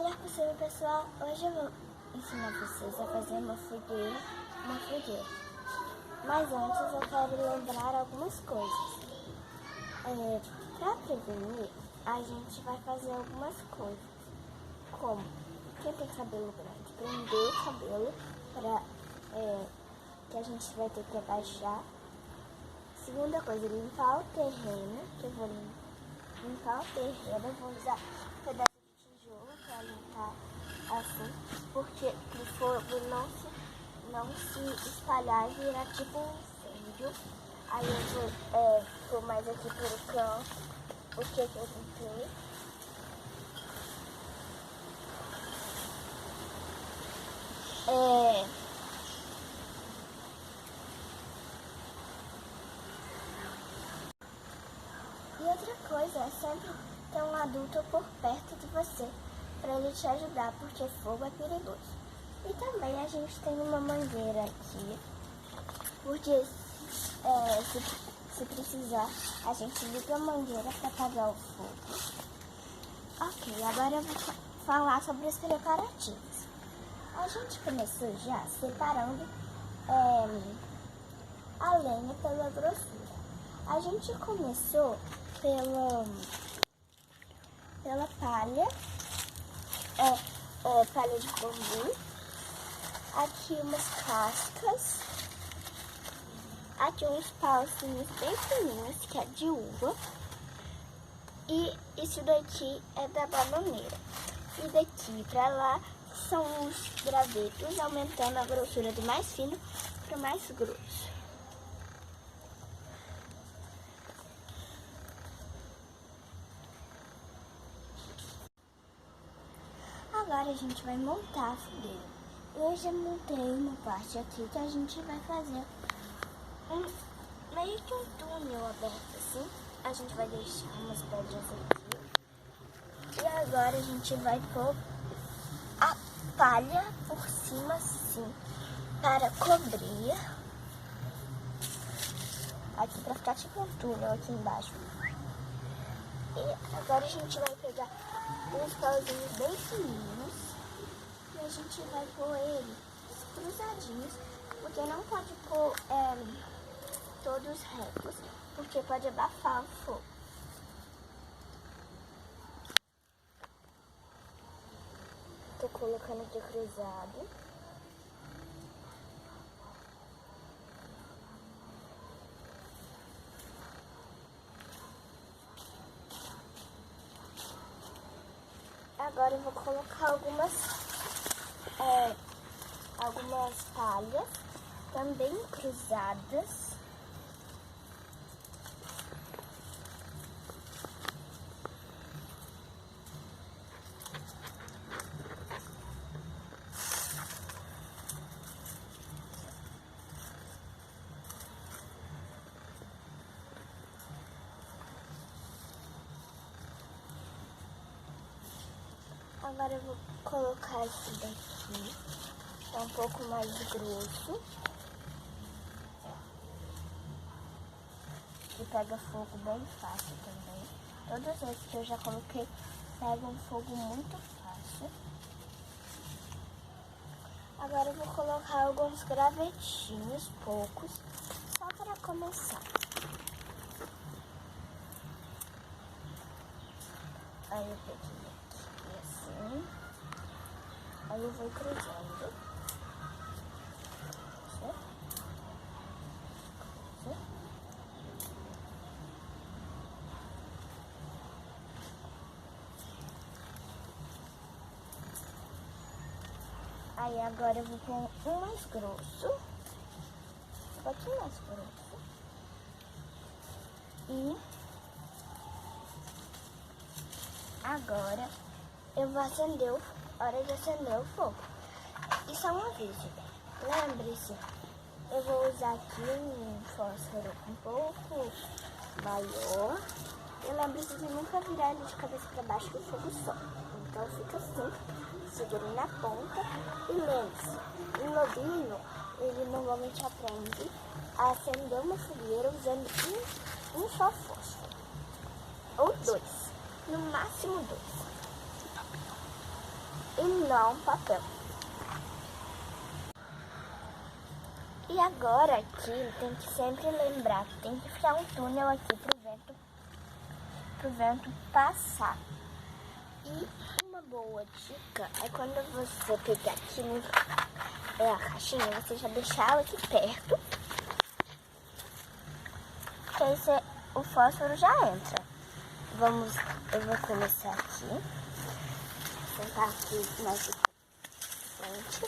melhor possível, pessoal. Hoje eu vou ensinar vocês a fazer uma fogueira. Mas antes eu quero lembrar algumas coisas. Para prevenir, a gente vai fazer algumas coisas. Como quem tem cabelo grande, prender o cabelo que a gente vai ter que abaixar. Segunda coisa, limpar o terreno, que eu vou limpar o terreno. Eu vou usar um pedaço de tijolo para limpar assim, porque o fogo não se espalhar e virar tipo um incêndio. Aí eu vou mais aqui pelo canto, o que eu limpei. E outra coisa é sempre ter um adulto por perto de você, para ele te ajudar, porque fogo é perigoso. E também a gente tem uma mangueira aqui, porque se precisar, a gente liga a mangueira para apagar o fogo. Ok, agora eu vou falar sobre os preparativos. A gente começou já separando a lenha pela grossura. A gente começou pela palha, palha de bambu, aqui umas cascas, aqui uns pauzinhos bem fininhos, que é de uva, e isso daqui é da bananeira. E daqui pra lá são os gravetos, aumentando a grossura do mais fino para o mais grosso. Agora a gente vai montar a fogueira. Eu já montei uma parte aqui que a gente vai fazer meio que um túnel aberto assim. A gente vai deixar umas pedras aqui. E agora a gente vai pôr a palha por cima assim, para cobrir. Aqui para ficar tipo um túnel aqui embaixo. E agora a gente vai pegar uns pauzinhos bem fininhos e a gente vai pôr eles cruzadinhos, porque não pode pôr todos retos, porque pode abafar o fogo. Tô colocando aqui cruzado. Agora eu vou colocar algumas palhas também cruzadas. Agora eu vou colocar esse daqui, que é um pouco mais grosso. E pega fogo bem fácil também. Todos esses que eu já coloquei pegam fogo muito fácil. Agora eu vou colocar alguns gravetinhos, poucos, só para começar. Aí eu peguei assim, aí eu vou cruzando, aí agora eu vou pôr um mais grosso, um pouquinho mais grosso, e agora eu vou acender hora de acender o fogo. E só um aviso, lembre-se, eu vou usar aqui um fósforo um pouco maior. E lembre-se de nunca virar ele de cabeça para baixo que o fogo sobe. Então fica assim, segure na ponta. E lembre-se, o lobinho, ele normalmente aprende a acender uma fogueira usando um só fósforo. Ou dois, no máximo dois. e não papel. E agora aqui tem que sempre lembrar que tem que criar um túnel aqui pro vento passar. E uma boa dica é quando você pegar aqui a caixinha, você já deixar ela aqui perto, que aí o fósforo já entra. Eu vou começar aqui, sentar aqui mais de frente.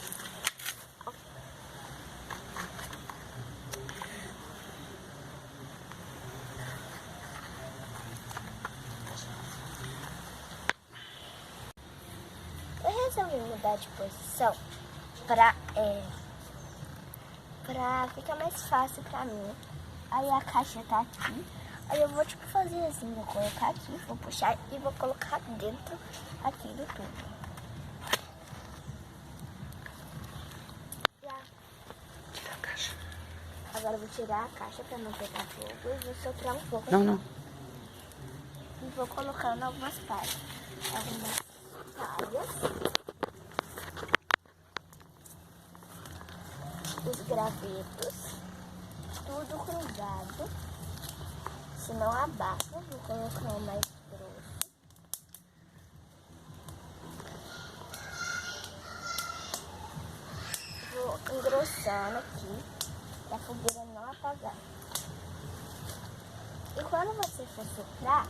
Eu resolvi mudar de posição pra ficar mais fácil pra mim. Aí a caixa tá aqui. Aí eu vou fazer assim, vou colocar aqui, vou puxar e vou colocar dentro aqui do tubo. Tira a caixa. Agora eu vou tirar a caixa pra não pegar fogo e vou soprar um pouco. Não. E vou colocando algumas palhas. Os gravetos, tudo cruzado, senão abafa. Vou colocar o mais grosso. Vou engrossando aqui, pra a fogueira não apagar. E quando você for soprar,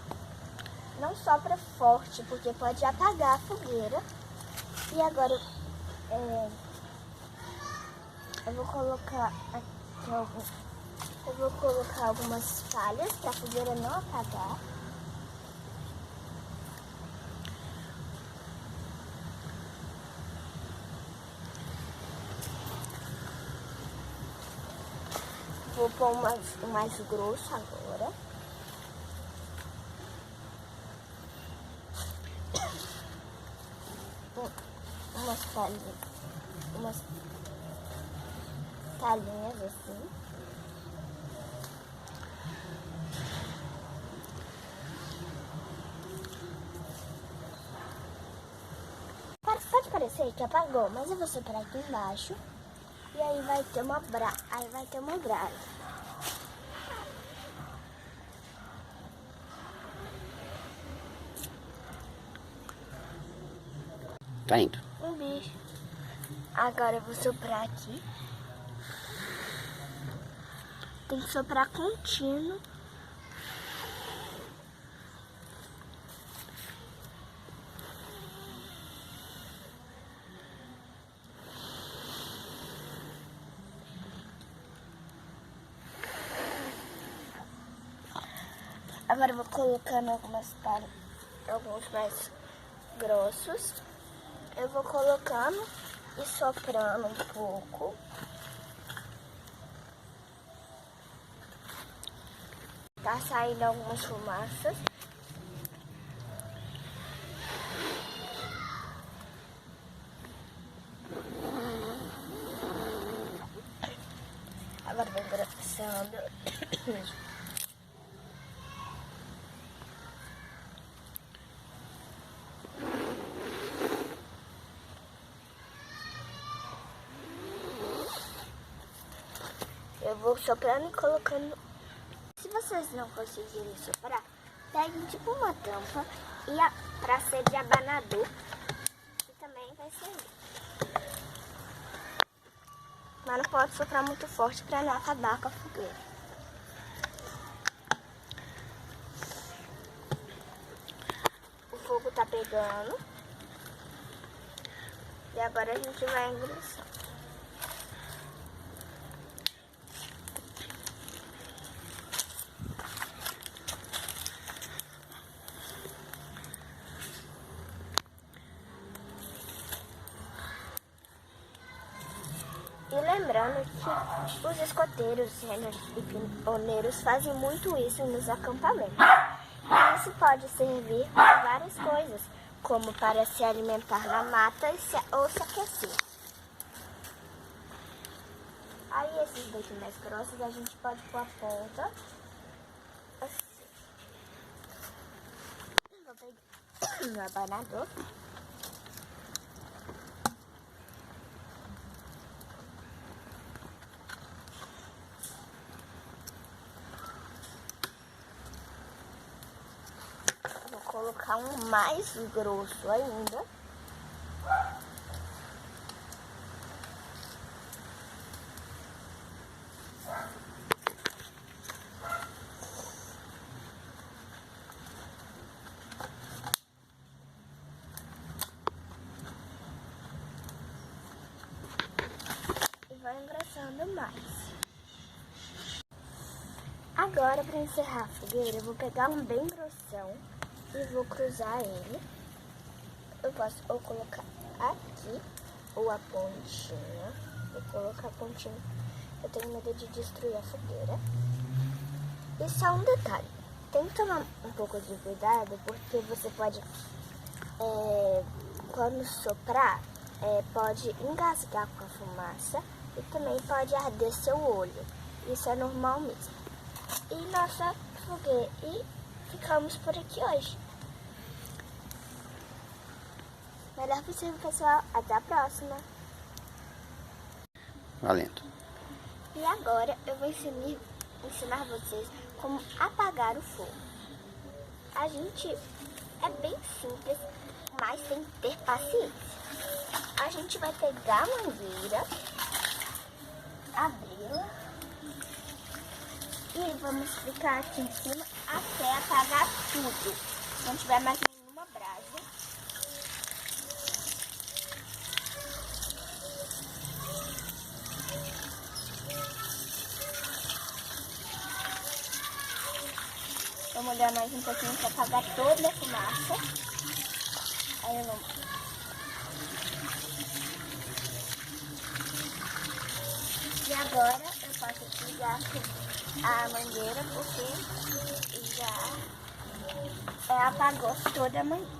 não sopra forte, porque pode apagar a fogueira. E agora eu vou colocar aqui algumas palhas para a fogueira não apagar. Vou pôr o mais grosso agora. Umas palhinhas assim. Pode parecer que apagou, mas eu vou soprar aqui embaixo e aí vai ter uma brasa. Tá indo. Um bicho. Agora eu vou soprar aqui. Tem que soprar contínuo. Agora eu vou colocando alguns mais grossos. Eu vou colocando e soprando um pouco. Tá saindo algumas fumaças. Agora vou engrossando. Eu vou soprando e colocando. Se vocês não conseguirem soprar, peguem tipo uma tampa pra ser de abanador, que também vai servir. Mas não pode soprar muito forte pra não acabar com a fogueira. O fogo tá pegando. E agora a gente vai engrossar. E lembrando que os escoteiros, renders e pioneiros fazem muito isso nos acampamentos. E isso pode servir para várias coisas, como para se alimentar na mata ou se aquecer. Aí esses daqui mais grossos a gente pode pôr a ponta assim. Vou pegar meu abanador. colocar um mais grosso ainda. E vai engrossando mais. Agora, para encerrar a fogueira, eu vou pegar um bem grossão e vou cruzar ele. Eu posso ou colocar aqui, ou a pontinha. Vou colocar a pontinha. Eu tenho medo de destruir a fogueira. E só um detalhe. Tem que tomar um pouco de cuidado, porque você pode, quando soprar, pode engasgar com a fumaça e também pode arder seu olho. Isso é normal mesmo. E nossa fogueira. E ficamos por aqui hoje. Melhor possível, pessoal. Até a próxima. Valendo. E agora eu vou ensinar vocês como apagar o fogo. A gente é bem simples, mas tem que ter paciência. A gente vai pegar a mangueira, abri-la e vamos ficar aqui em cima até apagar tudo. Não tiver mais nenhuma brasa. Vamos olhar mais um pouquinho para apagar toda a fumaça. Aí vamos. E agora eu posso tirar a mangueira porque já apagou toda a mangueira.